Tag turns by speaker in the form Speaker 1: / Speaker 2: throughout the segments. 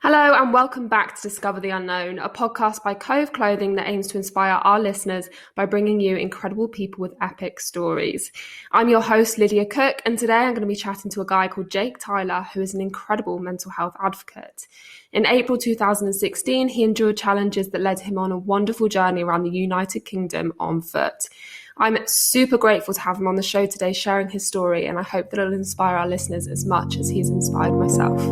Speaker 1: Hello and welcome back to Discover the Unknown, a podcast by Cove Clothing that aims to inspire our listeners by bringing you incredible people with epic stories. I'm your host, Lydia Cook, and today I'm going to be chatting to a guy called Jake Tyler, who is an incredible mental health advocate. In April 2016, he endured challenges that led him on a wonderful journey around the United Kingdom on foot. I'm super grateful to have him on the show today sharing his story, and I hope that it'll inspire our listeners as much as he's inspired myself.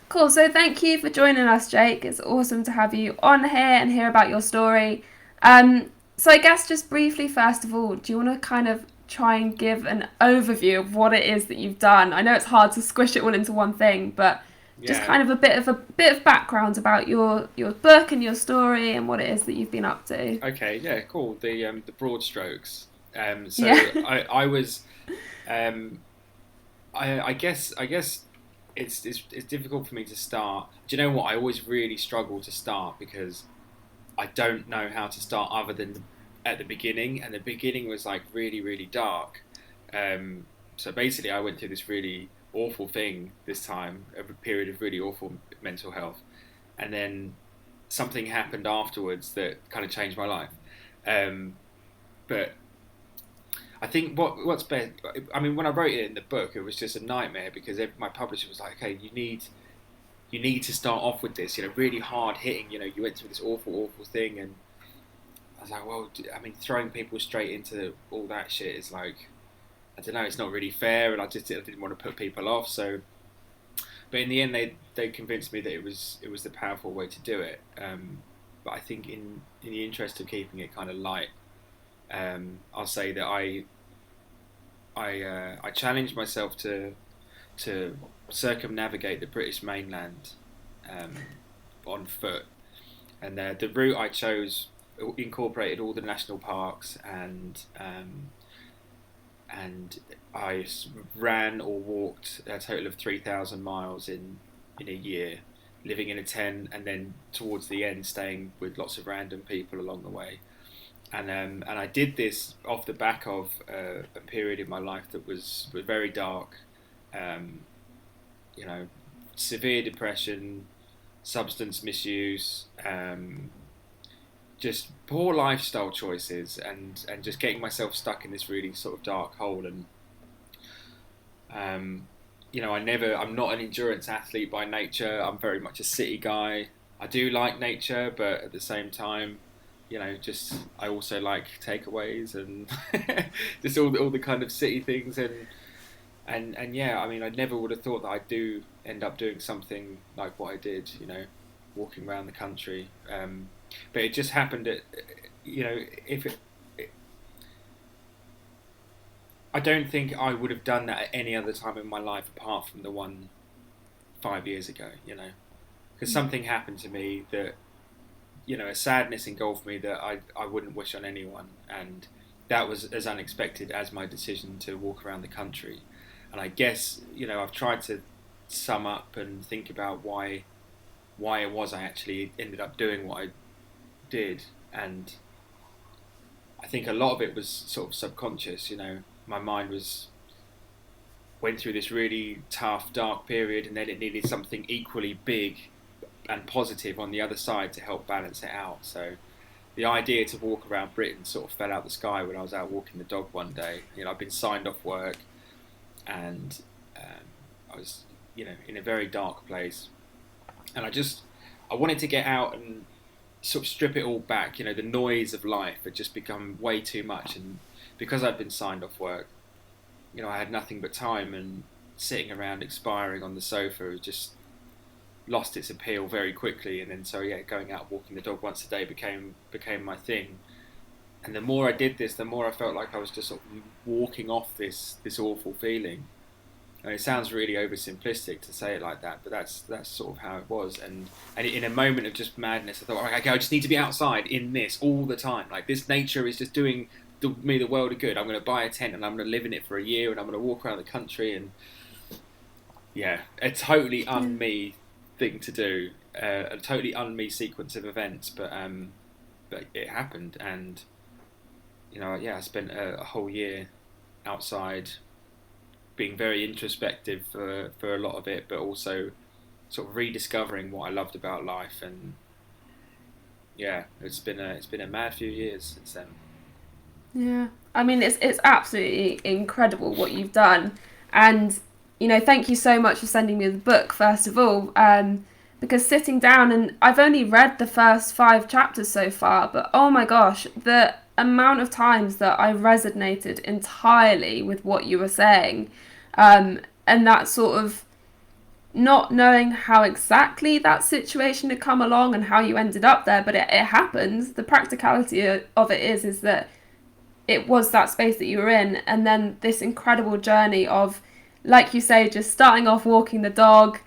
Speaker 1: Cool. So thank you for joining us, Jake. It's awesome to have you on here and hear about your story. So I guess just briefly, first of all, do you want to kind of try and give an overview of what it is that you've done? I know it's hard to squish it all into one thing, but just kind of a bit of background about your book and your story and what it is that you've been up to.
Speaker 2: Okay, yeah, cool. The broad strokes. I was, I guess it's difficult for me to start. Do you know what? I always really struggle to start because I don't know how to start other than at the beginning, and the beginning was like really, really dark. So basically, I went through this really awful thing this time, a period of really awful mental health, and then something happened afterwards that kind of changed my life. But I think what's best. I mean, when I wrote it in the book, it was just a nightmare because my publisher was like, "Okay, you need to start off with this, really hard hitting. You went through this awful thing." And I was like, "Well, I mean, throwing people straight into all that shit is like, I don't know, it's not really fair." And I didn't want to put people off. So, but in the end, they convinced me that it was the powerful way to do it. But I think in the interest of keeping it kind of light. I'll say that I challenged myself to circumnavigate the British mainland on foot, and the route I chose incorporated all the national parks, and I ran or walked a total of 3,000 miles in a year, living in a tent, and then towards the end staying with lots of random people along the way. And I did this off the back of a period in my life that was very dark, severe depression, substance misuse, just poor lifestyle choices, and just getting myself stuck in this really sort of dark hole. And I'm not an endurance athlete by nature. I'm very much a city guy. I do like nature, but at the same time, I also like takeaways and just all the kind of city things, and yeah, I mean, I never would have thought that I'd end up doing something like what I did, walking around the country. But it just happened that, I don't think I would have done that at any other time in my life apart from the one 5 years ago, because something happened to me that. A sadness engulfed me that I wouldn't wish on anyone, and that was as unexpected as my decision to walk around the country. And I guess I've tried to sum up and think about why it was I actually ended up doing what I did, and I think a lot of it was sort of subconscious. My mind went through this really tough, dark period, and then it needed something equally big and positive on the other side to help balance it out. So the idea to walk around Britain sort of fell out the sky when I was out walking the dog one day. I've been signed off work, and I was in a very dark place, and I wanted to get out and sort of strip it all back. The noise of life had just become way too much, and because I'd been signed off work, I had nothing but time, and sitting around expiring on the sofa just lost its appeal very quickly. And then going out walking the dog once a day became my thing. And the more I did this, the more I felt like I was just sort of walking off this awful feeling. And it sounds really oversimplistic to say it like that, but that's sort of how it was. And in a moment of just madness, I thought, okay, I just need to be outside in this all the time. Like, this nature is just doing me the world of good. I'm going to buy a tent and I'm going to live in it for a year, and I'm going to walk around the country. And yeah, a totally un-me thing to do, a totally un-me sequence of events, but it happened. And I spent a whole year outside, being very introspective for a lot of it, but also sort of rediscovering what I loved about life. And yeah, it's been a mad few years since then.
Speaker 1: Yeah, I mean it's absolutely incredible what you've done, and thank you so much for sending me the book first of all. Because sitting down, and I've only read the first 5 chapters so far, but oh my gosh, the amount of times that I resonated entirely with what you were saying, and that sort of not knowing how exactly that situation had come along and how you ended up there, but it happens. The practicality of it is that it was that space that you were in, and then this incredible journey of, like you say, just starting off walking the dog,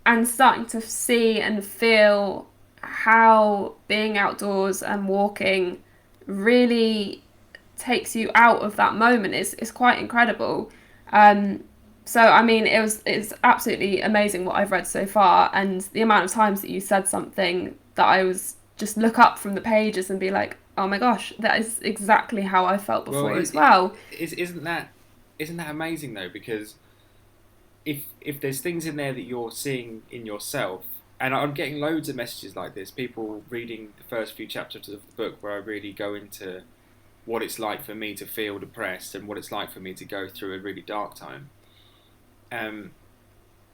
Speaker 1: and starting to see and feel how being outdoors and walking really takes you out of that moment is quite incredible. So I mean, it's absolutely amazing what I've read so far, and the amount of times that you said something that I was just look up from the pages and be like, oh my gosh, that is exactly how I felt
Speaker 2: Well,
Speaker 1: before as well.
Speaker 2: isn't that amazing though? Because if there's things in there that you're seeing in yourself, and I'm getting loads of messages like this, people reading the first few chapters of the book where I really go into what it's like for me to feel depressed and what it's like for me to go through a really dark time. Um,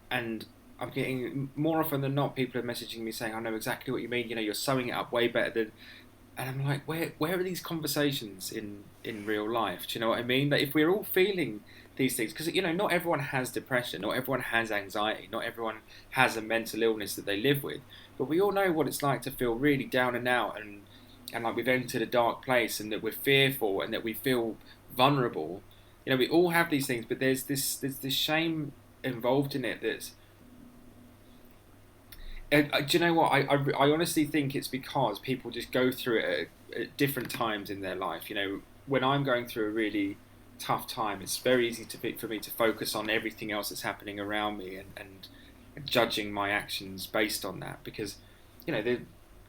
Speaker 2: and I'm getting more often than not, people are messaging me saying, "I know exactly what you mean. You're summing it up way better than." And I'm like, where are these conversations in real life? Do you know what I mean? That if we're all feeling these things, because not everyone has depression, not everyone has anxiety, not everyone has a mental illness that they live with, but we all know what it's like to feel really down and out, and like we've entered a dark place, and that we're fearful, and that we feel vulnerable. We all have these things, but there's this shame involved in it that's. Do you know what? I honestly think it's because people just go through it at different times in their life. When I'm going through a really tough time, it's very easy for me to focus on everything else that's happening around me, and judging my actions based on that, because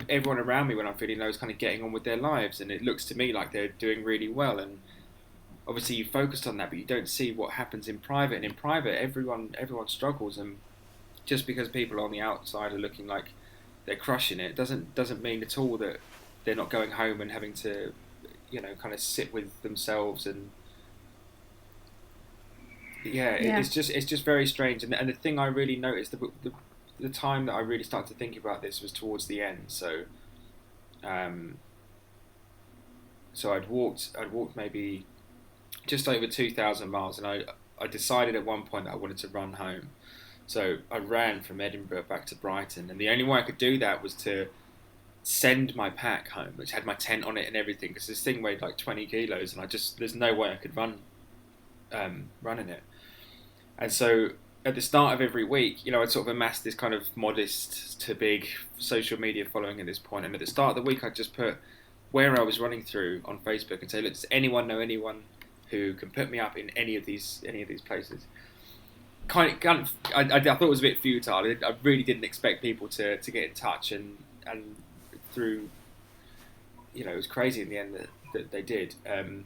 Speaker 2: everyone around me when I'm feeling low is kind of getting on with their lives, and it looks to me like they're doing really well. And obviously you focused on that, but you don't see what happens in private. And in private, everyone struggles, and just because people on the outside are looking like they're crushing it doesn't mean at all that they're not going home and having to kind of sit with themselves. And yeah,
Speaker 1: Yeah.
Speaker 2: it's just very strange. And the thing I really noticed, the time that I really started to think about this was towards the end. Um, so I'd walked maybe just over 2,000 miles, and I decided at one point that I wanted to run home. So I ran from Edinburgh back to Brighton, and the only way I could do that was to send my pack home, which had my tent on it and everything, because this thing weighed like 20 kilos, and there's no way I could running it. And so at the start of every week, I'd sort of amassed this kind of modest to big social media following at this point. And at the start of the week, I'd just put where I was running through on Facebook and say, look, does anyone know anyone who can put me up in any of these places? I thought it was a bit futile. I really didn't expect people to get in touch, and through, it was crazy in the end that they did. And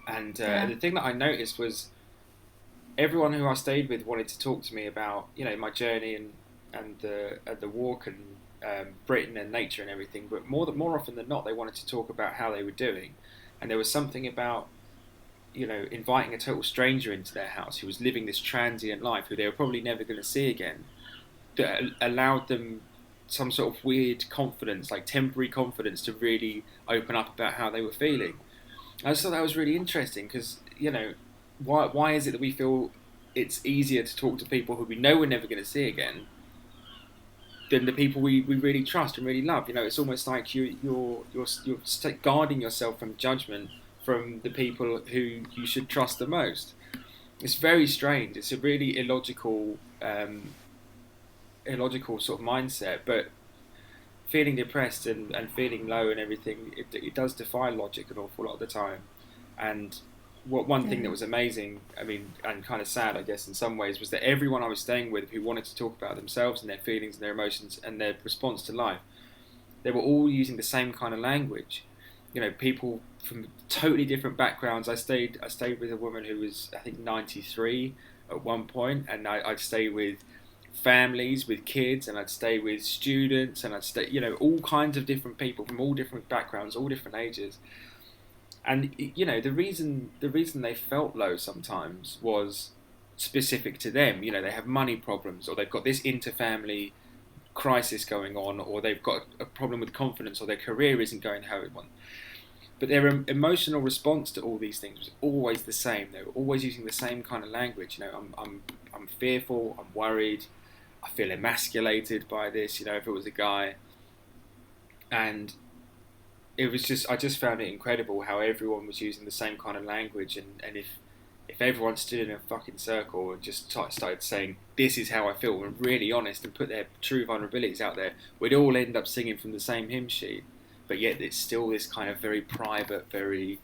Speaker 2: the thing that I noticed was everyone who I stayed with wanted to talk to me about my journey and the walk, and Britain and nature and everything. But more often than not, they wanted to talk about how they were doing, and there was something about inviting a total stranger into their house who was living this transient life, who they were probably never going to see again, that allowed them some sort of weird confidence, like temporary confidence, to really open up about how they were feeling. I just thought that was really interesting, because why is it that we feel it's easier to talk to people who we know we're never going to see again than the people we really trust and really love? It's almost like you're guarding yourself from judgment from the people who you should trust the most. It's very strange. It's a really illogical sort of mindset, but feeling depressed and feeling low and everything, it does defy logic an awful lot of the time. And one thing that was amazing, I mean, and kind of sad, I guess, in some ways, was that everyone I was staying with who wanted to talk about themselves and their feelings and their emotions and their response to life, they were all using the same kind of language. people from totally different backgrounds. I stayed with a woman who was, I think, 93 at one point, and I'd stay with families with kids, and I'd stay with students, and I'd stay, all kinds of different people from all different backgrounds, all different ages. And the reason they felt low sometimes was specific to them. They have money problems, or they've got this inter-family crisis going on, or they've got a problem with confidence, or their career isn't going how it wants. But their emotional response to all these things was always the same. They were always using the same kind of language. I'm fearful, I'm worried, I feel emasculated by this, if it was a guy. And it was just, I just found it incredible how everyone was using the same kind of language. And if everyone stood in a fucking circle and just started saying, this is how I feel, and really honest, and put their true vulnerabilities out there, we'd all end up singing from the same hymn sheet. But yet it's still this kind of very private, very,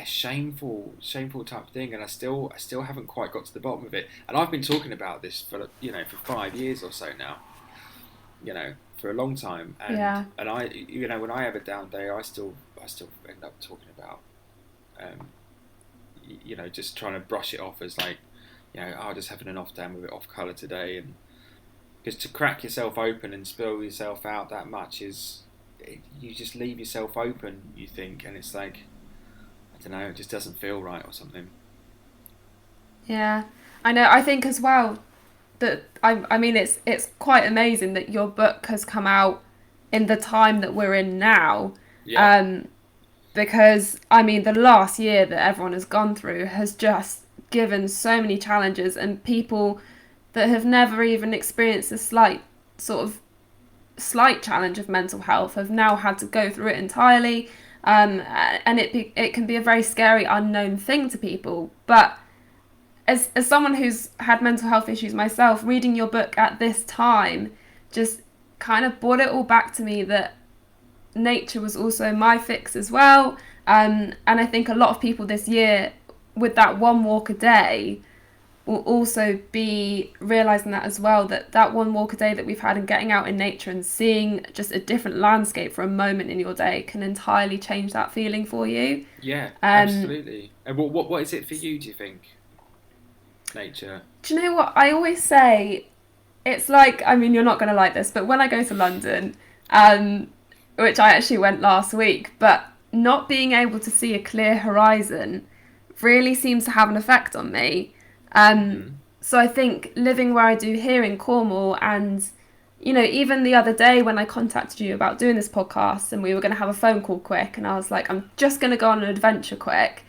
Speaker 2: shameful type thing. And I still haven't quite got to the bottom of it. And I've been talking about this for 5 years or so now, for a long time. And and I, when I have a down day, I still end up talking about, just trying to brush it off as like, just having an off day, I'm a bit off colour today. And because to crack yourself open and spill yourself out that much you just leave yourself open, you think, and it's like, I don't know, it just doesn't feel right or something.
Speaker 1: Yeah, I know. I think as well that I mean it's quite amazing that your book has come out in the time that we're in now.
Speaker 2: Yeah.
Speaker 1: Because I mean the last year that everyone has gone through has just given so many challenges, and people that have never even experienced a slight challenge of mental health have now had to go through it entirely, and it can be a very scary unknown thing to people. But as someone who's had mental health issues myself, reading your book at this time just kind of brought it all back to me that nature was also my fix as well. And I think a lot of people this year, with that one walk a day, will also be realising that as well, that one walk a day that we've had and getting out in nature and seeing just a different landscape for a moment in your day can entirely change that feeling for you.
Speaker 2: Yeah, absolutely. And what is it for you, do you think? Nature.
Speaker 1: Do you know what? I always say, it's like, I mean, you're not going to like this, but when I go to London, which I actually went last week, but not being able to see a clear horizon really seems to have an effect on me. So I think living where I do here in Cornwall, and even the other day when I contacted you about doing this podcast and we were going to have a phone call quick, and I was like, I'm just going to go on an adventure quick,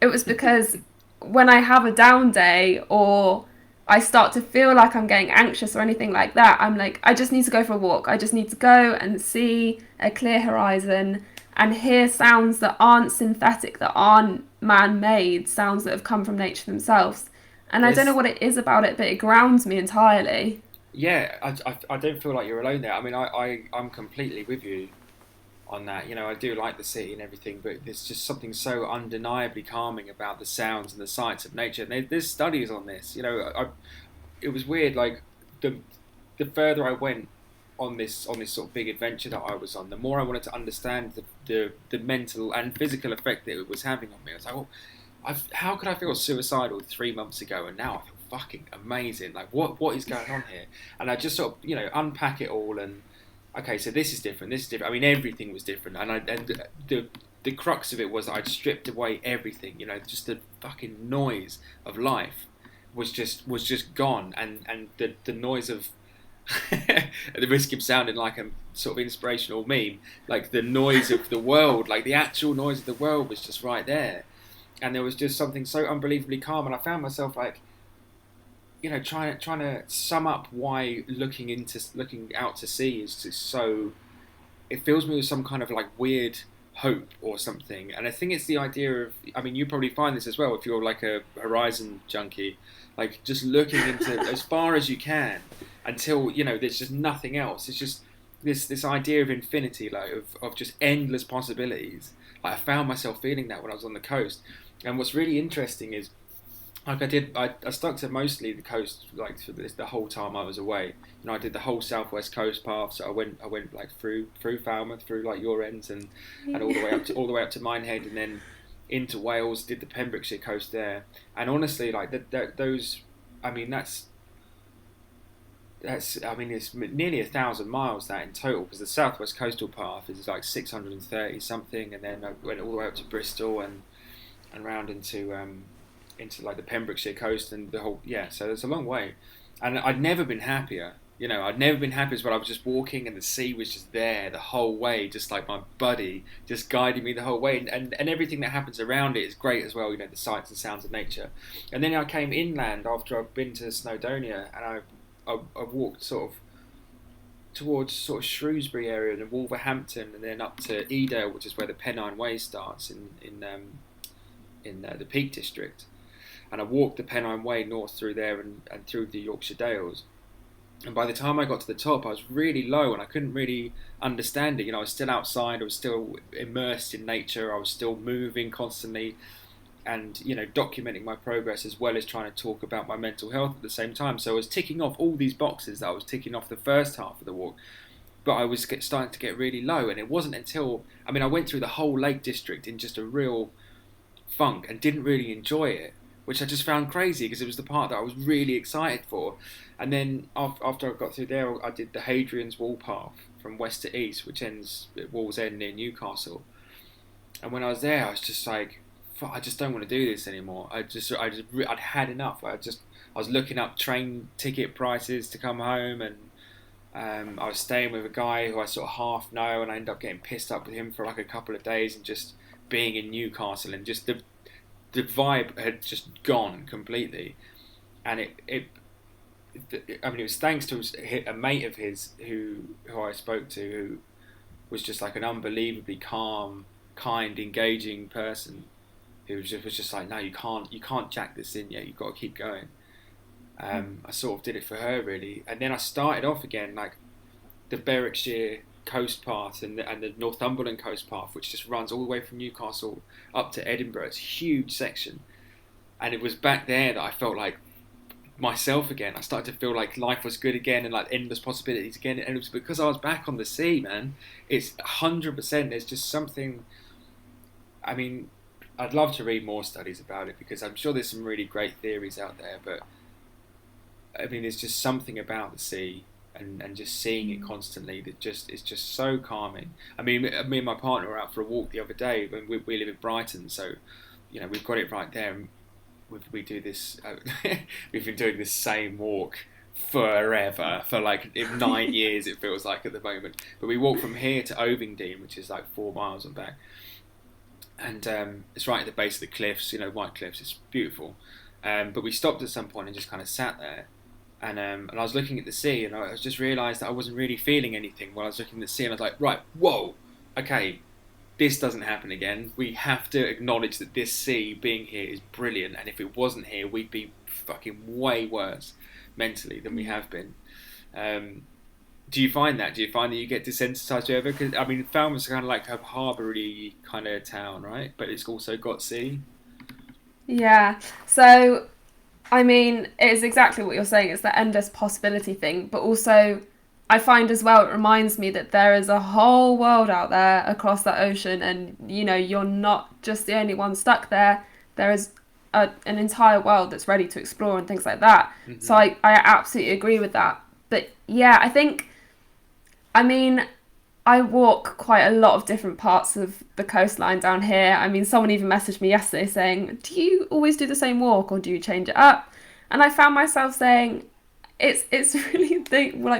Speaker 1: it was because when I have a down day or I start to feel like I'm getting anxious or anything like that, I'm like, I just need to go for a walk. I just need to go and see a clear horizon and hear sounds that aren't synthetic, that aren't man-made, sounds that have come from nature themselves. And I don't know what it is about it, but it grounds me entirely.
Speaker 2: Yeah, I don't feel like you're alone there. I mean, I'm completely with you on that. I do like the city and everything, but there's just something so undeniably calming about the sounds and the sights of nature. And there's studies on this. It was weird. Like the further I went on this sort of big adventure that I was on, the more I wanted to understand the mental and physical effect that it was having on me. I was like, well, how could I feel suicidal 3 months ago, and now I feel fucking amazing? Like, what is going on here? And I just sort of, unpack it all, and okay, so this is different. I mean, everything was different, and the crux of it was that I'd stripped away everything. Just the fucking noise of life was just gone, and the noise of at the risk of sounding like a sort of inspirational meme, like the noise of the world, like the actual noise of the world was just right there. And there was just something so unbelievably calm, and I found myself like, trying to sum up why looking out to sea is just so. It fills me with some kind of like weird hope or something, and I think it's the idea of. I mean, you probably find this as well if you're like a horizon junkie, like just looking into as far as you can until there's just nothing else. It's just this idea of infinity, like of just endless possibilities. Like I found myself feeling that when I was on the coast. And what's really interesting is Like I stuck to mostly the coast, like for the whole time I was away. I did the whole southwest coast path. So I went like through Falmouth, through like your ends, and all the way up to Minehead, and then into Wales. Did the Pembrokeshire coast there, and honestly, like those, I mean I mean it's nearly 1,000 miles that in total, because the southwest coastal path is like 630 something, and then I went all the way up to Bristol and round into like the Pembrokeshire coast and the whole, yeah. So it's a long way, and I'd never been happier. I'd never been happier as well. I was just walking and the sea was just there the whole way, just like my buddy, just guiding me the whole way, and everything that happens around it is great as well. The sights and sounds of nature. And then I came inland after I've been to Snowdonia, and I walked sort of towards sort of Shrewsbury area and then Wolverhampton, and then up to Edale, which is where the Pennine Way starts in the Peak District. And I walked the Pennine Way north through there and through the Yorkshire Dales. And by the time I got to the top, I was really low and I couldn't really understand it. I was still outside, I was still immersed in nature, I was still moving constantly, and documenting my progress as well as trying to talk about my mental health at the same time. So I was ticking off all these boxes that I was ticking off the first half of the walk, but I was starting to get really low. And it wasn't until, I went through the whole Lake District in just a real funk and didn't really enjoy it, which I just found crazy because it was the part that I was really excited for. And then after I got through there, I did the Hadrian's Wall path from west to east, which ends at Wall's End near Newcastle. And when I was there, I was just like, I just don't want to do this anymore. I'd had enough. I was looking up train ticket prices to come home, and I was staying with a guy who I sort of half know, and I ended up getting pissed up with him for like a couple of days, and just being in Newcastle, and just the vibe had just gone completely. And it was thanks to a mate of his who I spoke to, who was just like an unbelievably calm, kind, engaging person, who was just like, no, you can't jack this in yet, you've got to keep going. I sort of did it for her really, and then I started off again like the Berwickshire coast path and the Northumberland coast path, which just runs all the way from Newcastle up to Edinburgh. It's a huge section, and it was back there that I felt like myself again. I started to feel like life was good again and like endless possibilities again, and it was because I was back on the sea, man. It's 100%. There's just something. I'd love to read more studies about it, because I'm sure there's some really great theories out there, but there's just something about the sea and just seeing it constantly that is just so calming. Me and my partner were out for a walk the other day. When we live in Brighton, so we've got it right there. And we do this. We've been doing this same walk forever, for like 9 years it feels like at the moment. But we walk from here to Ovingdean, which is like 4 miles and back, and it's right at the base of the cliffs. White Cliffs. It's beautiful. But we stopped at some point and just kind of sat there. And I was looking at the sea, and I just realised that I wasn't really feeling anything while I was looking at the sea. And I was like, right, whoa, okay, this doesn't happen again. We have to acknowledge that this sea being here is brilliant, and if it wasn't here, we'd be fucking way worse mentally than we have been. Do you find that? Do you find that you get desensitised to ever? Because Falmouth's kind of like a harbour-y kind of town, right? But it's also got sea.
Speaker 1: Yeah. So it is exactly what you're saying. It's the endless possibility thing. But also, I find as well, it reminds me that there is a whole world out there across that ocean. And, you're not just the only one stuck there. There is an entire world that's ready to explore and things like that. Mm-hmm. So I absolutely agree with that. But yeah, I think, I walk quite a lot of different parts of the coastline down here. Someone even messaged me yesterday saying, do you always do the same walk or do you change it up? And I found myself saying, it's really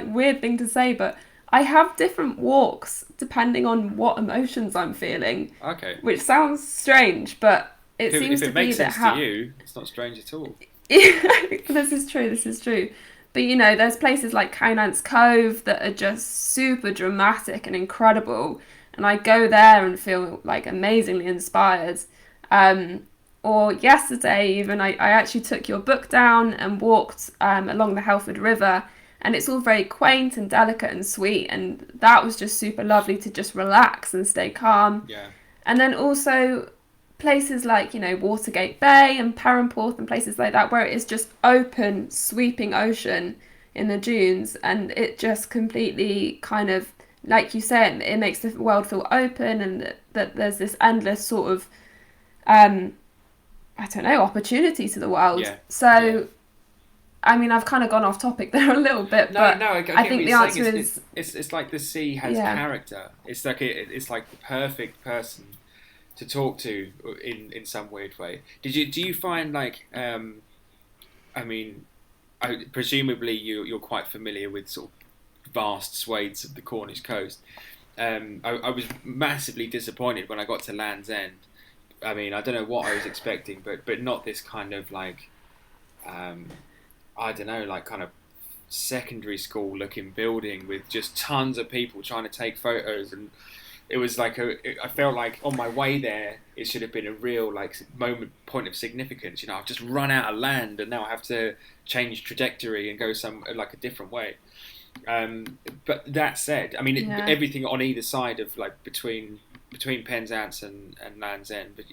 Speaker 1: weird thing to say, but I have different walks depending on what emotions I'm feeling.
Speaker 2: Okay.
Speaker 1: Which sounds strange, but it seems to be that... If it
Speaker 2: makes sense to you, it's not strange at all.
Speaker 1: This is true. But, there's places like Cownance Cove that are just super dramatic and incredible. And I go there and feel, amazingly inspired. Or yesterday, even, I actually took your book down and walked along the Helford River. And it's all very quaint and delicate and sweet. And that was just super lovely to just relax and stay calm.
Speaker 2: Yeah.
Speaker 1: And then also, places like, Watergate Bay and Perranporth and places like that, where it is just open, sweeping ocean in the dunes, and it just completely kind of, like you said, it makes the world feel open, and that there's this endless sort of, I don't know, opportunity to the world.
Speaker 2: Yeah, yeah.
Speaker 1: So, I mean, I've kind of gone off topic there a little bit,
Speaker 2: No,
Speaker 1: but
Speaker 2: no, I get
Speaker 1: I
Speaker 2: what
Speaker 1: think
Speaker 2: you're
Speaker 1: the
Speaker 2: saying.
Speaker 1: answer is,
Speaker 2: It's like the sea has
Speaker 1: yeah,
Speaker 2: character. It's like the perfect person to talk to in some weird way. Do you find like I mean, presumably you're quite familiar with sort of vast swathes of the Cornish coast. I was massively disappointed when I got to Land's End. I mean, I don't know what I was expecting, but not this kind of like um, I don't know, like kind of secondary school looking building with just tons of people trying to take photos, and it was like I felt like on my way there it should have been a real like point of significance. I've just run out of land and now I have to change trajectory and go some like a different way. But that said, I mean
Speaker 1: yeah,
Speaker 2: everything on either side of like between Penzance and Land's End, but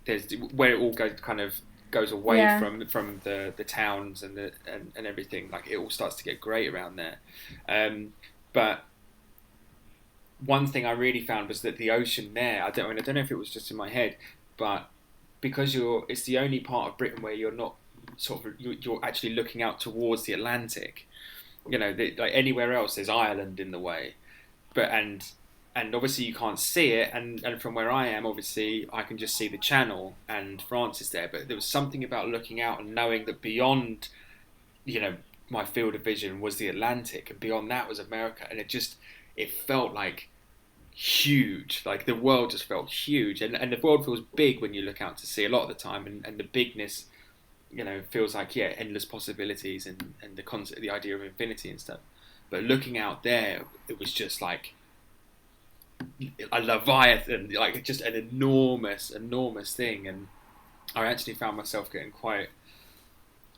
Speaker 2: there's where it all goes away
Speaker 1: yeah,
Speaker 2: from the towns and everything. Like it all starts to get great around there. But one thing I really found was that the ocean there. I don't know if it was just in my head, but because it's the only part of Britain where you're not you're actually looking out towards the Atlantic. Like anywhere else, there's Ireland in the way, but and obviously you can't see it, and from where I am, obviously I can just see the Channel and France is there. But there was something about looking out and knowing that beyond, my field of vision was the Atlantic, and beyond that was America, and it felt like huge. Like the world just felt huge, and the world feels big when you look out to sea a lot of the time, and the bigness, feels like endless possibilities and the concept, the idea of infinity and stuff. But looking out there, it was just like a leviathan, like just an enormous thing. And I actually found myself getting quite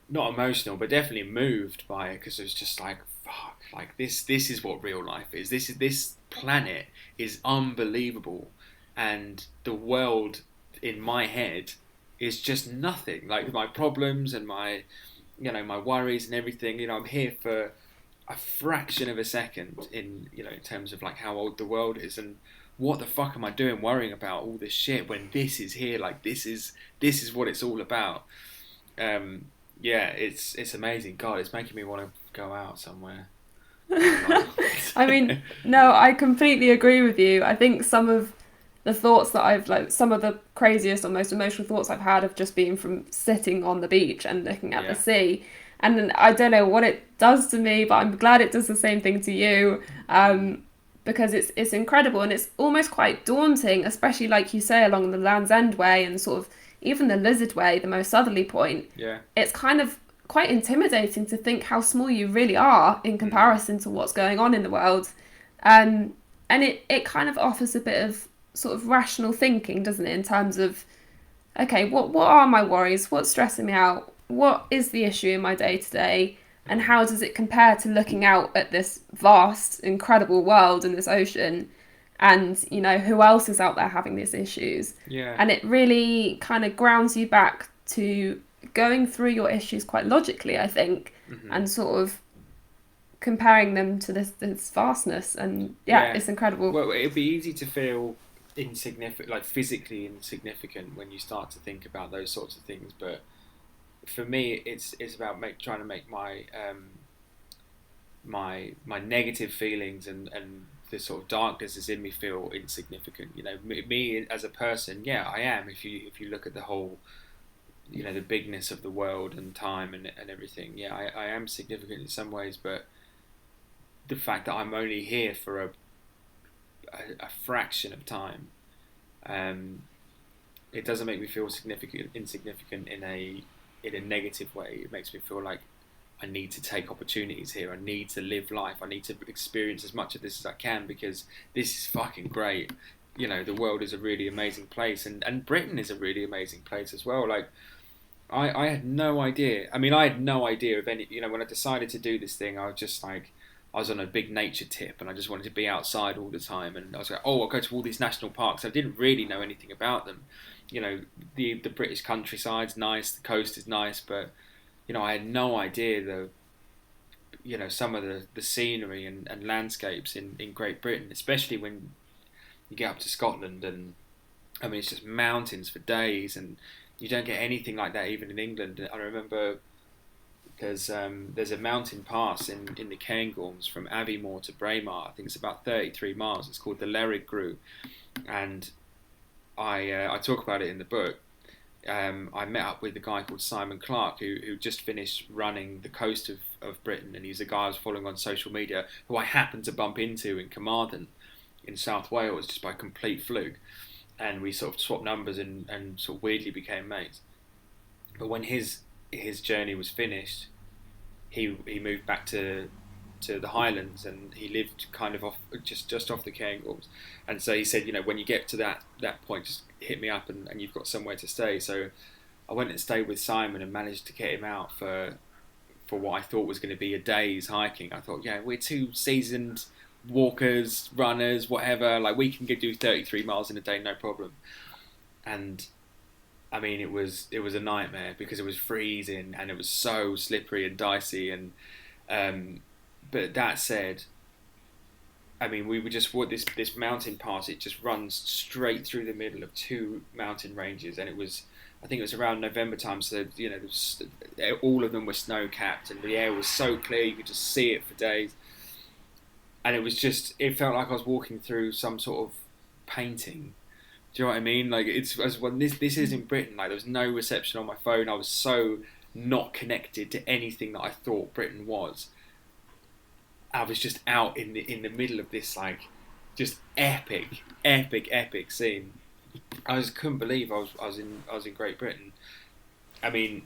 Speaker 2: not emotional, but definitely moved by it because it was just like fuck, like this is what real life is. This planet is unbelievable, and the world in my head is just nothing. Like my problems and my worries and everything. I'm here for a fraction of a second in terms of like how old the world is, and what the fuck am I doing worrying about all this shit when this is here? Like this is what it's all about. um yeah, it's amazing. God, it's making me want to go out somewhere.
Speaker 1: I mean, no, I completely agree with you. I think some of the thoughts that I've like some of the craziest or most emotional thoughts I've had have just been from sitting on the beach and looking at the
Speaker 2: Yeah,
Speaker 1: sea. And I don't know what it does to me, but I'm glad it does the same thing to you. Because it's incredible, and it's almost quite daunting, especially like you say along the Land's End Way and sort of even the Lizard Way, the most southerly point.
Speaker 2: yeah.
Speaker 1: It's kind of quite intimidating to think how small you really are in
Speaker 2: Mm.
Speaker 1: comparison to what's going on in the world. Um, and it kind of offers a bit of sort of rational thinking, doesn't it, in terms of, okay, what are my worries? What's stressing me out? What is the issue in my day to day? And
Speaker 2: Mm.
Speaker 1: how does it compare to looking out at this vast, incredible world and this ocean? And, who else is out there having these issues?
Speaker 2: Yeah.
Speaker 1: And it really kind of grounds you back to going through your issues quite logically, I think,
Speaker 2: Hmm.
Speaker 1: and sort of comparing them to this vastness. And yeah,
Speaker 2: Yeah.
Speaker 1: it's incredible.
Speaker 2: Well, it'd be easy to feel insignificant, like physically insignificant, when you start to think about those sorts of things. But for me, it's about trying to make my negative feelings and the sort of darkness that's in me feel insignificant. Me as a person, yeah, I am. If you look at the whole, the bigness of the world and time and everything, yeah, I am significant in some ways. But the fact that I'm only here for a fraction of time, um, it doesn't make me feel insignificant in a negative way. It makes me feel like I need to take opportunities here. I need to live life. I need to experience as much of this as I can because this is fucking great. The world is a really amazing place, and Britain is a really amazing place as well. Like I had no idea. I mean, I had no idea of any. When I decided to do this thing, I was just like, I was on a big nature tip and I just wanted to be outside all the time. And I was like, oh, I'll go to all these national parks. I didn't really know anything about them. You know, the British countryside's nice, the coast is nice, but you know, I had no idea some of the scenery and landscapes in Great Britain, especially when you get up to Scotland, and I mean it's just mountains for days, and you don't get anything like that even in England. I remember there's a mountain pass in the Cairngorms from Aviemore to Braemar. I think it's about 33 miles. It's called the Lerrig Gru, and I talk about it in the book. I met up with a guy called Simon Clark who just finished running the coast of Britain, and he's a guy I was following on social media who I happened to bump into in Carmarthen in South Wales just by complete fluke, and we sort of swapped numbers and sort of weirdly became mates. But when his journey was finished, he moved back to the Highlands, and he lived kind of off just off the Cairngorms. And so he said, you know, when you get to that point, just hit me up and you've got somewhere to stay. So I went and stayed with Simon and managed to get him out for what I thought was going to be a day's hiking. I thought, yeah, we're two seasoned walkers, runners, whatever, like we can do 33 miles in a day, no problem. And I mean, it was a nightmare because it was freezing and it was so slippery and dicey. And but that said, I mean, we would just walk this mountain pass. It just runs straight through the middle of two mountain ranges, and I think it was around November time. So you know, all of them were snow capped, and the air was so clear you could just see it for days. And it felt like I was walking through some sort of painting. Do you know what I mean? Like this is in Britain. Like there was no reception on my phone. I was so not connected to anything that I thought Britain was. I was just out in the middle of this like just epic scene. I just couldn't believe I was in Great Britain. I mean,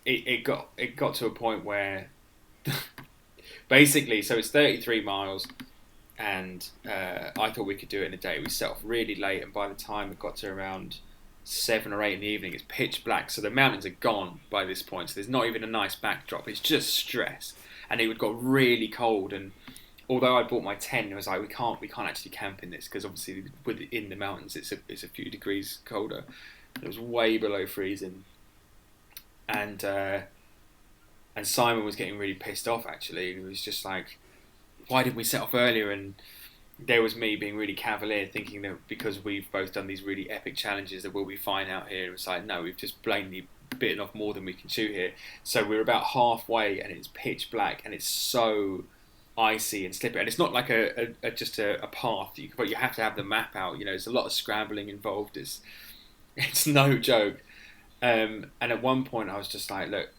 Speaker 2: it got to a point where basically, so it's 33 miles, and I thought we could do it in a day. We set off really late, and by the time it got to around 7 or 8 in the evening, it's pitch black. So the mountains are gone by this point. So there's not even a nice backdrop. It's just stress. And it got really cold, and although I bought my tent, it was like we can't actually camp in this because obviously in the mountains it's a few degrees colder. It was way below freezing, and Simon was getting really pissed off actually. He was just like, "Why didn't we set off earlier?" And there was me being really cavalier, thinking that because we've both done these really epic challenges that we'll be fine out here. It was like, no, we've just blatantly bitten off more than we can chew here. So we're about halfway, and it's pitch black, and it's so icy and slippery, and it's not like just a path. But you have to have the map out. You know, there's a lot of scrambling involved. It's no joke. And at one point, I was just like, look,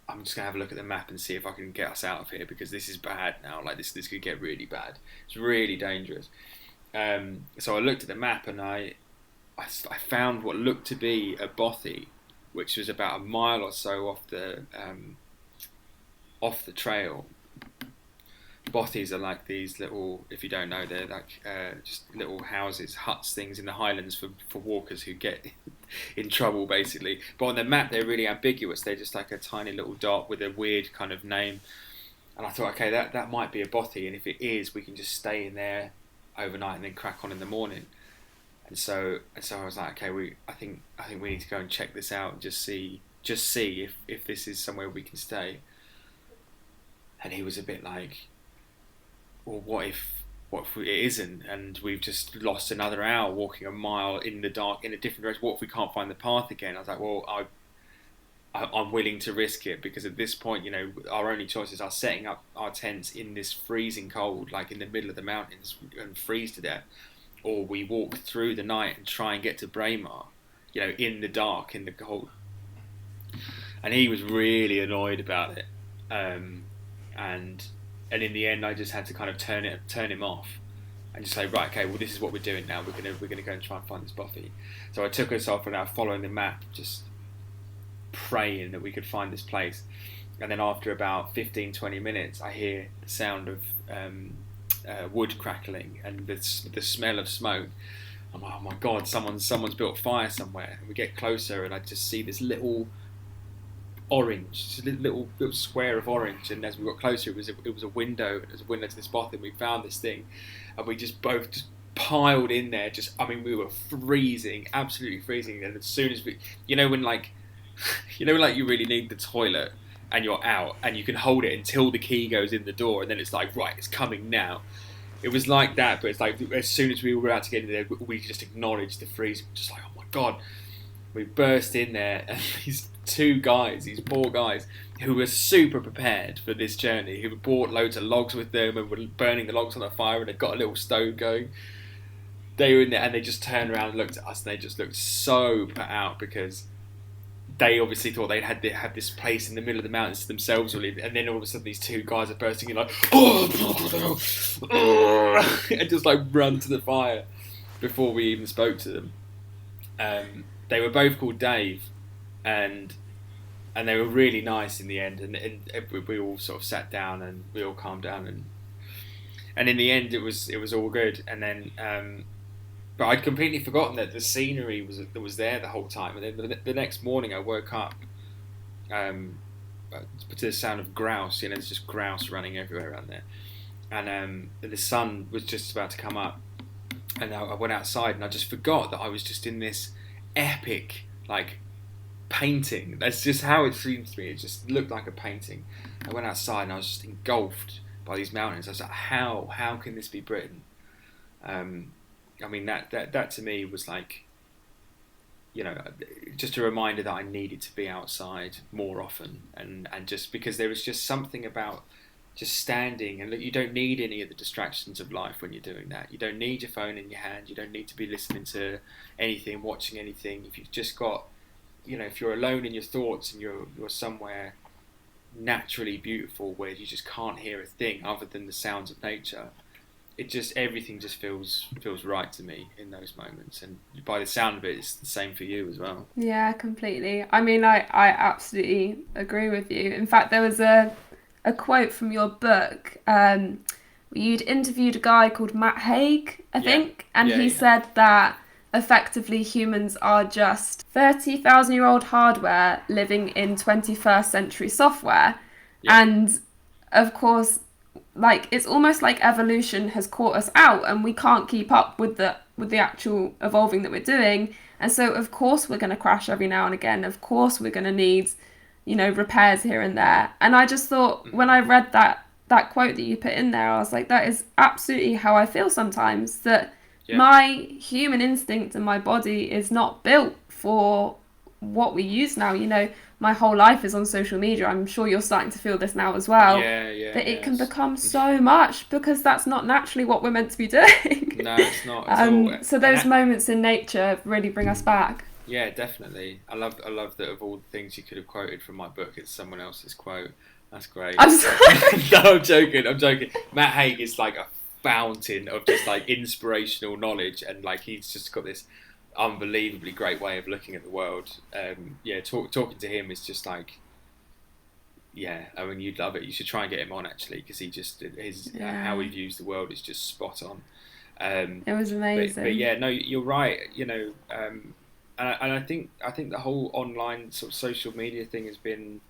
Speaker 2: I'm just gonna have a look at the map and see if I can get us out of here because this is bad now. Like this could get really bad. It's really dangerous. So I looked at the map and I found what looked to be a bothy, which was about a mile or so off the trail. Bothies are like these little, if you don't know, they're like just little houses, huts, things in the Highlands for walkers who get in trouble, basically. But on the map, they're really ambiguous. They're just like a tiny little dot with a weird kind of name. And I thought, okay, that might be a bothy, and if it is, we can just stay in there overnight and then crack on in the morning. And so I was like, okay, I think we need to go and check this out and just see if this is somewhere we can stay. And he was a bit like, well, what if it isn't, and we've just lost another hour walking a mile in the dark in a different direction? What if we can't find the path again? I was like, well, I'm willing to risk it, because at this point, you know, our only choices are setting up our tents in this freezing cold, like in the middle of the mountains, and freeze to death, or we walk through the night and try and get to Braemar, you know, in the dark, in the cold. And he was really annoyed about it, and in the end, I just had to kind of turn him off, and just say, right, okay, well, this is what we're doing now. We're gonna go and try and find this bothy. So I took us off and I was following the map, just praying that we could find this place. And then after about 15-20 minutes, I hear the sound of wood crackling and the smell of smoke. I'm like, oh my god, someone's built a fire somewhere. And we get closer, and I just see this little orange, just a little square of orange. And as we got closer, it was a window. It was a window to this bathroom. We found this thing, and we just both just piled in there. We were freezing, absolutely freezing. And as soon as we, when like, like you really need the toilet and you're out and you can hold it until the key goes in the door, and then it's like, right, it's coming now. It was like that, but it's like as soon as we were about to get in there, we just acknowledged the freeze. Just like, oh my god, we burst in there, and these poor guys, who were super prepared for this journey, who brought loads of logs with them and were burning the logs on the fire, and they got a little stove going. They were in there, and they just turned around and looked at us, and they just looked so put out because they obviously thought they'd had this place in the middle of the mountains to themselves, really, and then all of a sudden these two guys are bursting in like, oh, and just like run to the fire before we even spoke to them. They were both called Dave, and they were really nice in the end, and we all sort of sat down and we all calmed down, and in the end it was all good. And then but I'd completely forgotten that the scenery was there the whole time. And then the next morning I woke up to the sound of grouse. There's just grouse running everywhere around there. And the sun was just about to come up. And I went outside and I just forgot that I was just in this epic, like, painting. That's just how it seemed to me. It just looked like a painting. I went outside and I was just engulfed by these mountains. I was like, how can this be Britain? I mean, that to me was like, just a reminder that I needed to be outside more often, and just because there was just something about just standing, and you don't need any of the distractions of life when you're doing that. You don't need your phone in your hand. You don't need to be listening to anything, watching anything. If you've just got, if you're alone in your thoughts and you're somewhere naturally beautiful where you just can't hear a thing other than the sounds of nature, everything just feels right to me in those moments. And by the sound of it, it's the same for you as well.
Speaker 1: Yeah, completely. I mean, I absolutely agree with you. In fact, there was a quote from your book. You'd interviewed a guy called Matt Haig, I think, and he said that effectively humans are just 30,000-year-old hardware living in 21st century software. Yeah. And of course, like, it's almost like evolution has caught us out and we can't keep up with the actual evolving that we're doing. And so of course we're going to crash every now and again. Of course we're going to need, repairs here and there. And I just thought, when I read that quote that you put in there, I was like, that is absolutely how I feel sometimes, that my human instinct and my body is not built for what we use now. My whole life is on social media. I'm sure you're starting to feel this now as well. That it can become so much because that's not naturally what we're meant to be doing.
Speaker 2: No, it's not at all.
Speaker 1: So those moments in nature really bring us back.
Speaker 2: Yeah, definitely. I love that of all the things you could have quoted from my book, it's someone else's quote. That's great.
Speaker 1: I'm sorry.
Speaker 2: No, I'm joking. Matt Haig is like a fountain of just like inspirational knowledge, and like he's just got this unbelievably great way of looking at the world. Talking to him is just like, I mean, you'd love it. You should try and get him on actually, because how he views the world is just spot on.
Speaker 1: It was amazing.
Speaker 2: But no, you're right. And I think the whole online sort of social media thing has been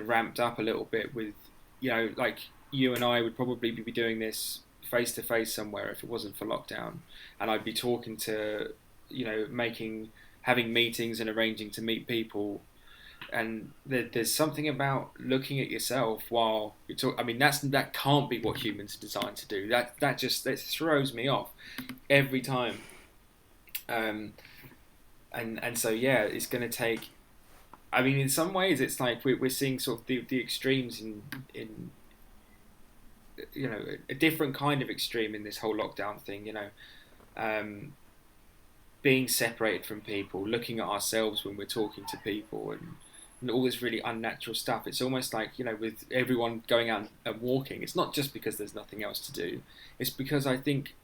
Speaker 2: ramped up a little bit with, like you and I would probably be doing this face to face somewhere if it wasn't for lockdown, and I'd be talking to, having meetings and arranging to meet people, and there's something about looking at yourself while you talk. I mean, that can't be what humans are designed to do. That throws me off every time. And so it's going to take. I mean, in some ways, it's like we're seeing sort of the extremes in a different kind of extreme in this whole lockdown thing. Being separated from people, looking at ourselves when we're talking to people, and all this really unnatural stuff. It's almost like, with everyone going out and walking, it's not just because there's nothing else to do. It's because I think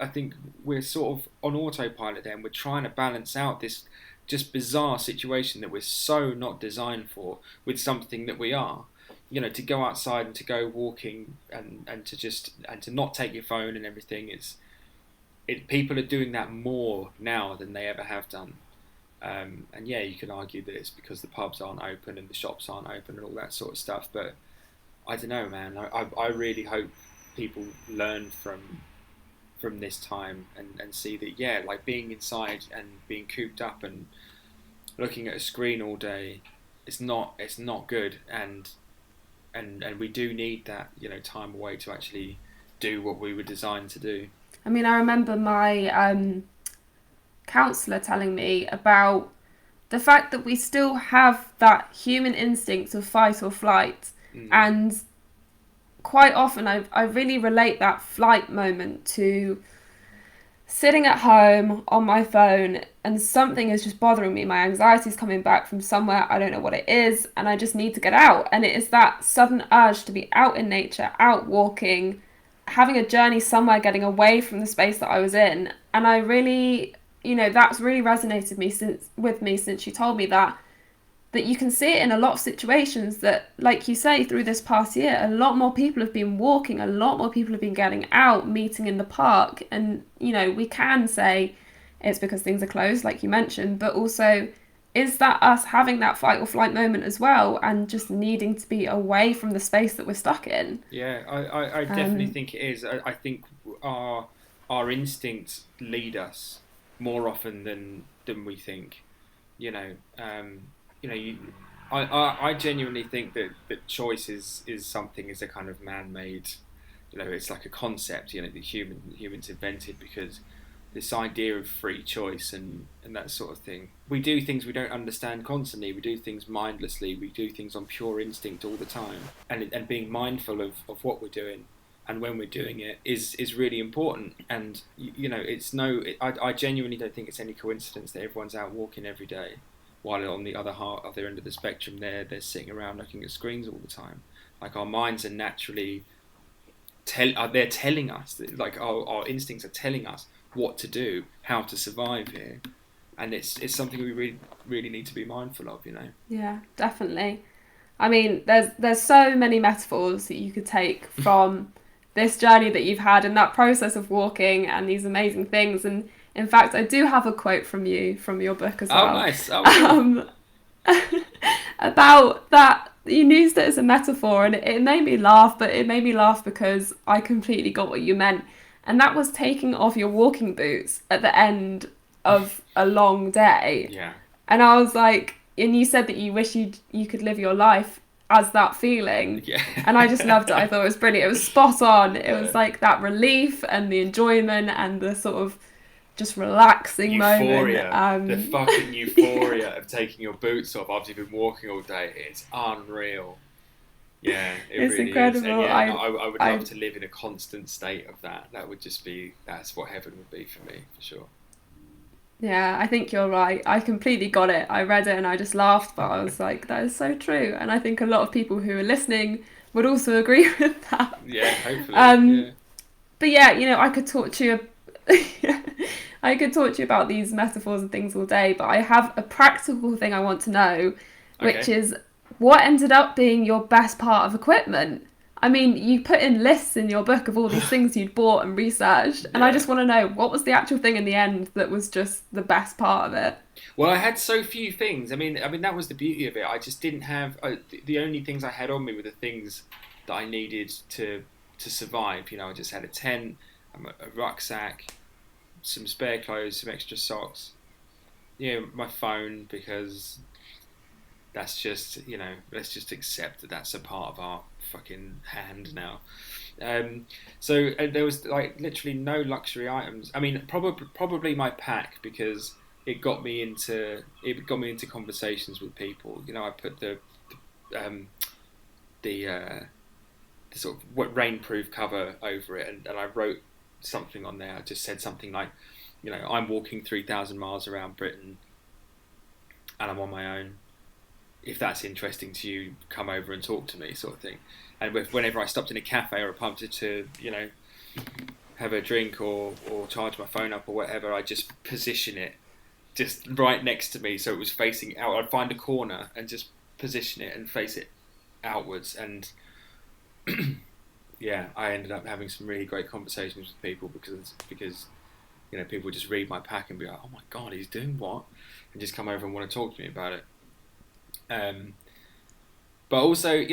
Speaker 2: we're sort of on autopilot there, and we're trying to balance out this just bizarre situation that we're so not designed for with something that we are. To go outside and to go walking and to not take your phone and everything, people are doing that more now than they ever have done. And yeah, you can argue that it's because the pubs aren't open and the shops aren't open and all that sort of stuff. But I don't know, man. I really hope people learn from this time and see that, yeah, like being inside and being cooped up and looking at a screen all day, it's not good, and we do need that, time away to actually do what we were designed to do.
Speaker 1: I mean, I remember my counsellor telling me about the fact that we still have that human instinct of fight or flight. And quite often I really relate that flight moment to sitting at home on my phone and something is just bothering me. My anxiety's coming back from somewhere, I don't know what it is, and I just need to get out. And it is that sudden urge to be out in nature, out walking, having a journey somewhere, getting away from the space that I was in. And I really, that's really resonated with me since you told me that you can see it in a lot of situations that, like you say, through this past year, a lot more people have been walking, a lot more people have been getting out, meeting in the park. And, we can say it's because things are closed, like you mentioned, but also, is that us having that fight or flight moment as well and just needing to be away from the space that we're stuck in?
Speaker 2: Yeah, I definitely think it is. I think our instincts lead us more often than we think. You know, I genuinely think that choice is something, is a kind of man-made, it's like a concept, that humans invented, because this idea of free choice and that sort of thing. We do things we don't understand constantly. We do things mindlessly. We do things on pure instinct all the time. And being mindful of what we're doing and when we're doing it is really important. And, I genuinely don't think it's any coincidence that everyone's out walking every day, while on the other end of the spectrum, they're sitting around looking at screens all the time. Like, our minds are naturally they're telling us, like our instincts are telling us what to do, how to survive here, and it's something we really really need to be mindful of.
Speaker 1: Yeah, definitely. I mean, there's so many metaphors that you could take from this journey that you've had and that process of walking and these amazing things. And in fact, I do have a quote from you from your book as well.
Speaker 2: Oh, nice. Oh,
Speaker 1: about that. You used it as a metaphor, and it made me laugh, but it made me laugh because I completely got what you meant. And that was taking off your walking boots at the end of a long day.
Speaker 2: yeah.
Speaker 1: And I was like, and you said that you wish you could live your life as that feeling.
Speaker 2: Yeah.
Speaker 1: And I just loved it. I thought it was brilliant. It was spot on. It was like that relief and the enjoyment and the sort of just relaxing
Speaker 2: Euphoria.
Speaker 1: moment.
Speaker 2: The fucking euphoria of taking your boots off after you've been walking all day. It's unreal. Yeah,
Speaker 1: It's
Speaker 2: really
Speaker 1: incredible.
Speaker 2: is. And yeah, I would love to live in a constant state of that. That would just be, that's what heaven would be for me, for sure.
Speaker 1: Yeah, I think you're right. I completely got it. I read it and I just laughed, but I was like, that is so true. And I think a lot of people who are listening would also agree with that.
Speaker 2: Yeah, hopefully. Yeah.
Speaker 1: But yeah, I could talk to you. I could talk to you about these metaphors and things all day, but I have a practical thing I want to know, which is what ended up being your best part of equipment. I mean, you put in lists in your book of all these things you'd bought and researched, and I just want to know, what was the actual thing in the end that was just the best part of it?
Speaker 2: Well, I had so few things. I mean, that was the beauty of it. I just didn't have the only things I had on me were the things that I needed to survive. I just had a tent, a rucksack, some spare clothes, some extra socks. My phone, because that's just, let's just accept that that's a part of our fucking hand now. So there was like literally no luxury items. I mean, probably my pack, because it got me into conversations with people. I put the sort of rainproof cover over it, and I wrote something on there. I just said something like, I'm walking 3,000 miles around Britain, and I'm on my own. If that's interesting to you, come over and talk to me, sort of thing. And whenever I stopped in a cafe or a pub to have a drink or charge my phone up or whatever, I just position it just right next to me so it was facing out. I'd find a corner and just position it and face it outwards. And yeah, I ended up having some really great conversations with people because people just read my pack and be like, oh my God, he's doing what? And just come over and want to talk to me about it. But also,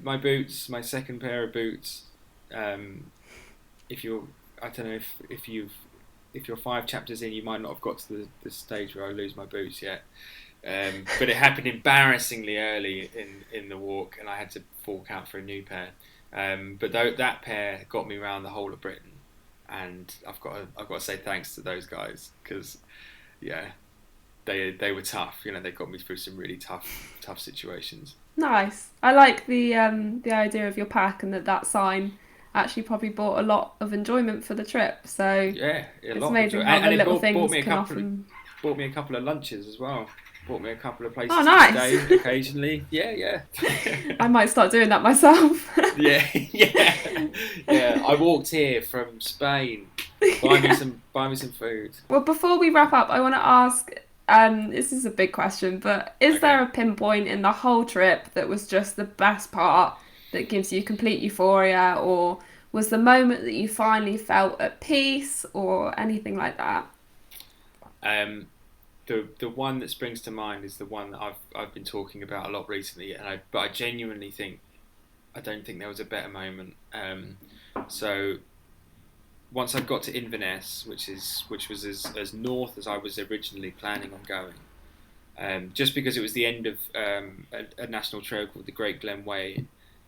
Speaker 2: my boots, my second pair of boots, if you're, I don't know if you're 5 chapters in, you might not have got to the stage where I lose my boots yet. But it happened embarrassingly early in the walk, and I had to fork out for a new pair. But that pair got me around the whole of Britain, and I've got to say thanks to those guys, because they were tough. They got me through some really tough situations.
Speaker 1: Nice. I like the idea of your pack, and that sign actually probably brought a lot of enjoyment for the trip. So
Speaker 2: yeah,
Speaker 1: it's amazing how the little things can often.
Speaker 2: Bought me a couple of lunches as well. Bought me a couple of places
Speaker 1: nice.
Speaker 2: to stay occasionally. Yeah.
Speaker 1: I might start doing that myself.
Speaker 2: yeah. I walked here from Spain. Buy me some food.
Speaker 1: Well, before we wrap up, I want to ask. This is a big question, but is there a pinpoint in the whole trip that was just the best part, that gives you complete euphoria, or was the moment that you finally felt at peace, or anything like that?
Speaker 2: The one that springs to mind is the one that I've been talking about a lot recently, but I genuinely I don't think there was a better moment. So once I got to Inverness, which was as north as I was originally planning on going, just because it was the end of a national trail called the Great Glen Way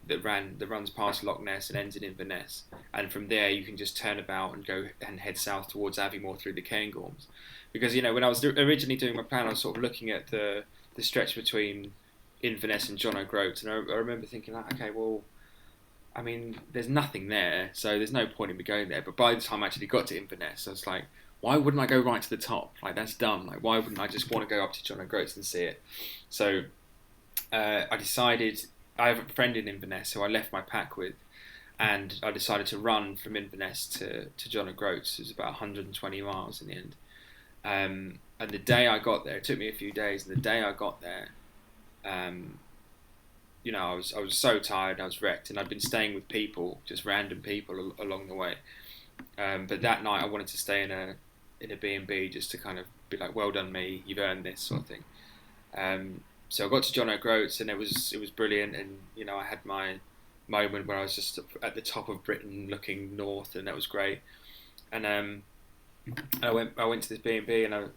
Speaker 2: that runs past Loch Ness and ends in Inverness, and from there you can just turn about and go and head south towards Aviemore through the Cairngorms. Because when I was originally doing my plan, I was sort of looking at the stretch between Inverness and John O'Groats, and I remember thinking, like, okay, well, I mean, there's nothing there, so there's no point in me going there. But by the time I actually got to Inverness, I was like, why wouldn't I go right to the top? Like, that's dumb. Like, why wouldn't I just want to go up to John O'Groats and see it? So I decided, I have a friend in Inverness who I left my pack with, and I decided to run from Inverness to John O'Groats. It was about 120 miles in the end. And the day I got there, it took me a few days, and the day I got there, I was so tired, I was wrecked, and I'd been staying with people, just random people along the way. But that night I wanted to stay in a B&B just to kind of be like, well done me, you've earned this sort of thing. So I got to John O'Groats, and it was brilliant, and I had my moment where I was just at the top of Britain looking north, and that was great. And I went to this B&B, and it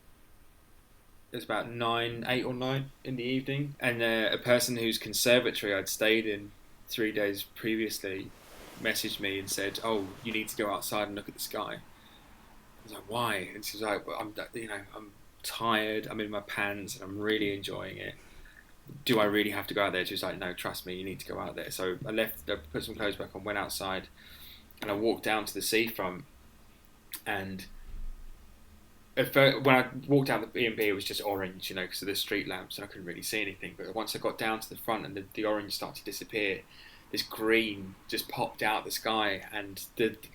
Speaker 2: was about 8 or 9 in the evening, and a person whose conservatory I'd stayed in 3 days previously messaged me and said, "Oh, you need to go outside and look at the sky." I was like, "Why?" And she was like, "Well, I'm tired. I'm in my pants, and I'm really enjoying it. Do I really have to go out there?" She was like, "No, trust me, you need to go out there." So I left, I put some clothes back on, went outside, and I walked down to the seafront, and when I walked out the B&B, it was just orange, because of the street lamps, and I couldn't really see anything. But once I got down to the front and the orange started to disappear, this green just popped out the sky, and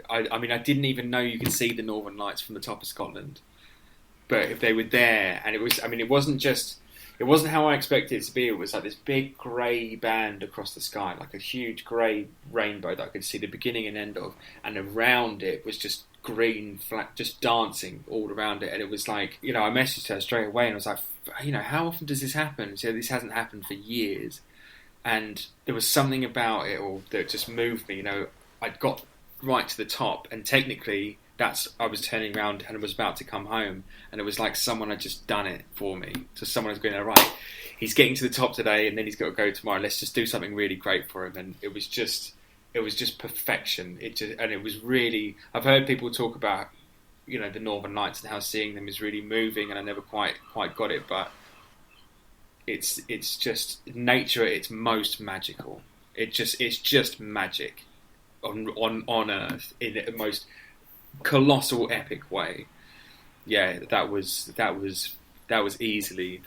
Speaker 2: I didn't even know you could see the Northern Lights from the top of Scotland. But if they were there, and it wasn't how I expected it to be. It was like this big grey band across the sky, like a huge grey rainbow that I could see the beginning and end of, and around it was just green flat, just dancing all around it. And it was like, I messaged her straight away, and I was like, how often does this happen? So this hasn't happened for years, and there was something about it all that just moved me. I'd got right to the top, and technically I was turning around and I was about to come home, and it was like someone had just done it for me. So someone was going, all right, he's getting to the top today, and then he's got to go tomorrow. Let's just do something really great for him. And it was just perfection. It was really. I've heard people talk about, the Northern Lights and how seeing them is really moving, and I never quite got it, but it's just nature at its most magical. It's just magic on Earth in the most colossal, epic way. Yeah, that was easily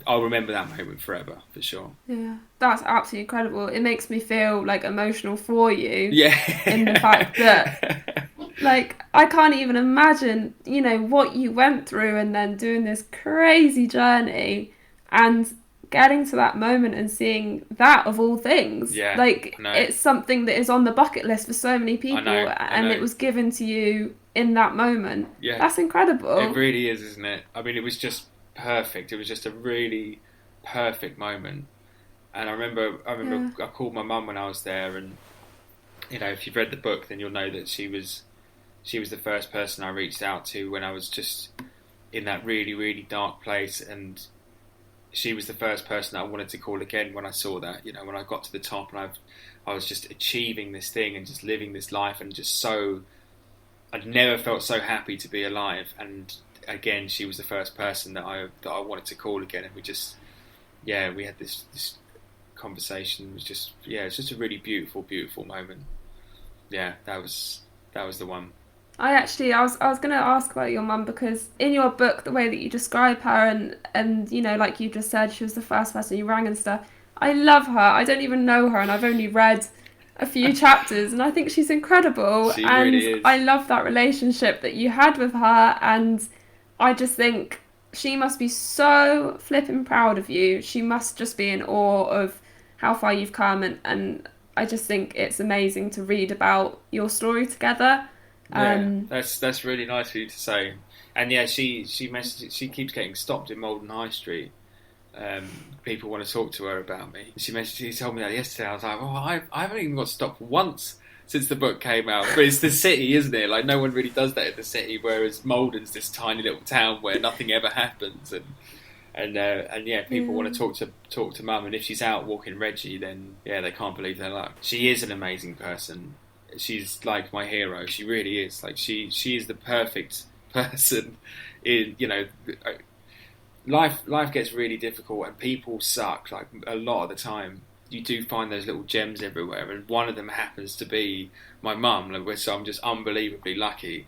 Speaker 2: I'll remember that moment forever, for sure.
Speaker 1: Yeah, that's absolutely incredible. It makes me feel like emotional for you.
Speaker 2: Yeah.
Speaker 1: In the fact that, like, I can't even imagine, what you went through, and then doing this crazy journey and getting to that moment and seeing that, of all things.
Speaker 2: Yeah,
Speaker 1: like, it's something that is on the bucket list for so many people,
Speaker 2: I know.
Speaker 1: And it was given to you in that moment.
Speaker 2: Yeah.
Speaker 1: That's incredible.
Speaker 2: It really is, isn't it? I mean, it was just perfect. It was just a really perfect moment. And I remember I called my mum when I was there, and if you've read the book, then you'll know that she was the first person I reached out to when I was just in that really, really dark place, and she was the first person I wanted to call again when I saw that. When I got to the top and I was just achieving this thing and just living this life, and just I'd never felt so happy to be alive. And again, she was the first person that I wanted to call again, and we had this conversation. It was it's just a really beautiful, beautiful moment. Yeah, that was the one.
Speaker 1: I was going to ask about your mum, because in your book, the way that you describe her and like you just said, she was the first person you rang and stuff. I love her. I don't even know her, and I've only read a few chapters, and I think she's incredible.
Speaker 2: She
Speaker 1: and
Speaker 2: really is.
Speaker 1: I love that relationship that you had with her, and I just think she must be so flipping proud of you. She must just be in awe of how far you've come, and I just think it's amazing to read about your story together.
Speaker 2: That's really nice for you to say. And she keeps getting stopped in Malden High Street. People want to talk to her about me. She told me that yesterday. I was like, I haven't even got stopped once since the book came out. But it's the city, isn't it? Like, no one really does that in the city, whereas Malden's this tiny little town where nothing ever happens. And people want to talk to Mum, and if she's out walking Reggie, then they can't believe their luck. She is an amazing person. She's like my hero. She really is. Like, she is the perfect person. Life gets really difficult and people suck. Like, a lot of the time, you do find those little gems everywhere, and one of them happens to be my mum. So I'm just unbelievably lucky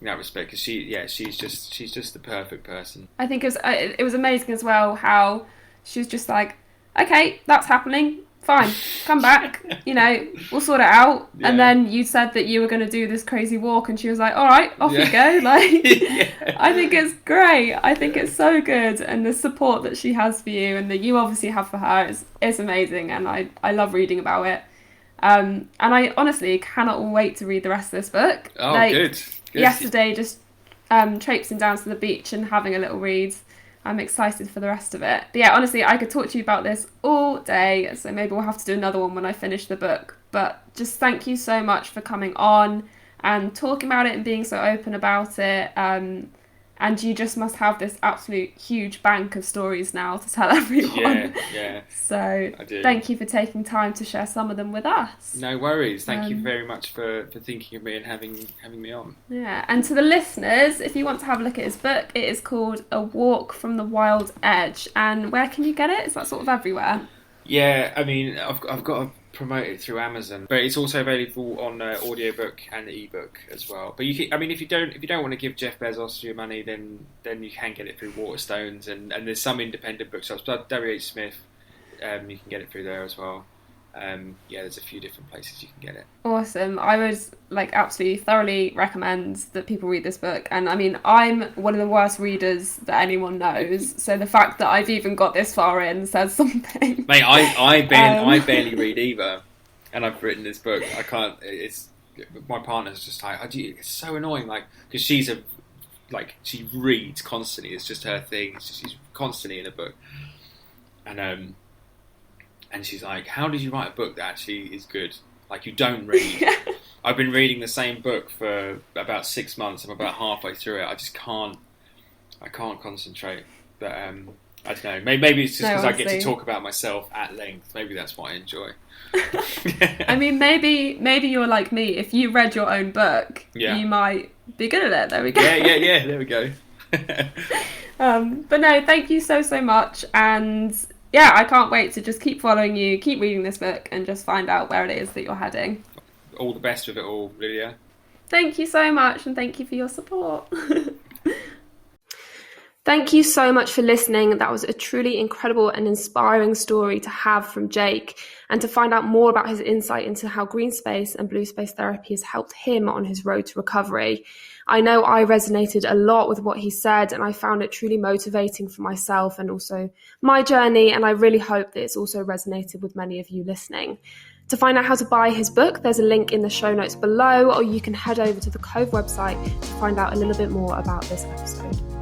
Speaker 2: in that respect, because she's just the perfect person.
Speaker 1: I think it was amazing as well how she was just like, okay, that's happening, fine, come back, we'll sort it out. Yeah. And then you said that you were going to do this crazy walk, and she was like, all right, off you go. Like, I think it's great. I think it's so good, and the support that she has for you and that you obviously have for her is amazing, and I love reading about it. And I honestly cannot wait to read the rest of this book.
Speaker 2: Oh, good.
Speaker 1: Yesterday, just traipsing down to the beach and having a little read. I'm excited for the rest of it. But yeah, honestly, I could talk to you about this all day, so maybe we'll have to do another one when I finish the book. But just thank you so much for coming on and talking about it and being so open about it. And you just must have this absolute huge bank of stories now to tell everyone.
Speaker 2: Yeah.
Speaker 1: So thank you for taking time to share some of them with us.
Speaker 2: No worries. Thank you very much for thinking of me and having me on.
Speaker 1: Yeah, and to the listeners, if you want to have a look at his book, it is called A Walk from the Wild Edge. And where can you get it? Is that sort of everywhere?
Speaker 2: Yeah, I mean, I've got to promote it through Amazon, but it's also available on audiobook and ebook as well. But if you don't want to give Jeff Bezos your money, then you can get it through Waterstones, and there's some independent bookshops. But W.H. Smith, you can get it through there as well. There's a few different places you can get it.
Speaker 1: Awesome. I would absolutely thoroughly recommend that people read this book. And I mean, I'm one of the worst readers that anyone knows, so the fact that I've even got this far in says something.
Speaker 2: Mate, I barely read either, and I've written this book. I can't. It's my partner's just like, it's so annoying, because she reads constantly. It's just her thing. She's constantly in a book, and she's like, how did you write a book that actually is good? Like, you don't read. Yeah. I've been reading the same book for about 6 months. I'm about halfway through it. I just can't concentrate. But I don't know. Maybe it's just because I get to talk about myself at length. Maybe that's what I enjoy.
Speaker 1: I mean, maybe you're like me. If you read your own book, you might be good at it. There we go.
Speaker 2: Yeah. There we go.
Speaker 1: But no, thank you so much. And yeah, I can't wait to just keep following you, keep reading this book, and just find out where it is that you're heading.
Speaker 2: All the best with it all, Lydia.
Speaker 1: Thank you so much, and thank you for your support. Thank you so much for listening. That was a truly incredible and inspiring story to have from Jake, and to find out more about his insight into how green space and blue space therapy has helped him on his road to recovery. I know I resonated a lot with what he said, and I found it truly motivating for myself and also my journey, and I really hope that it's also resonated with many of you listening. To find out how to buy his book, there's a link in the show notes below, or you can head over to the Cove website to find out a little bit more about this episode.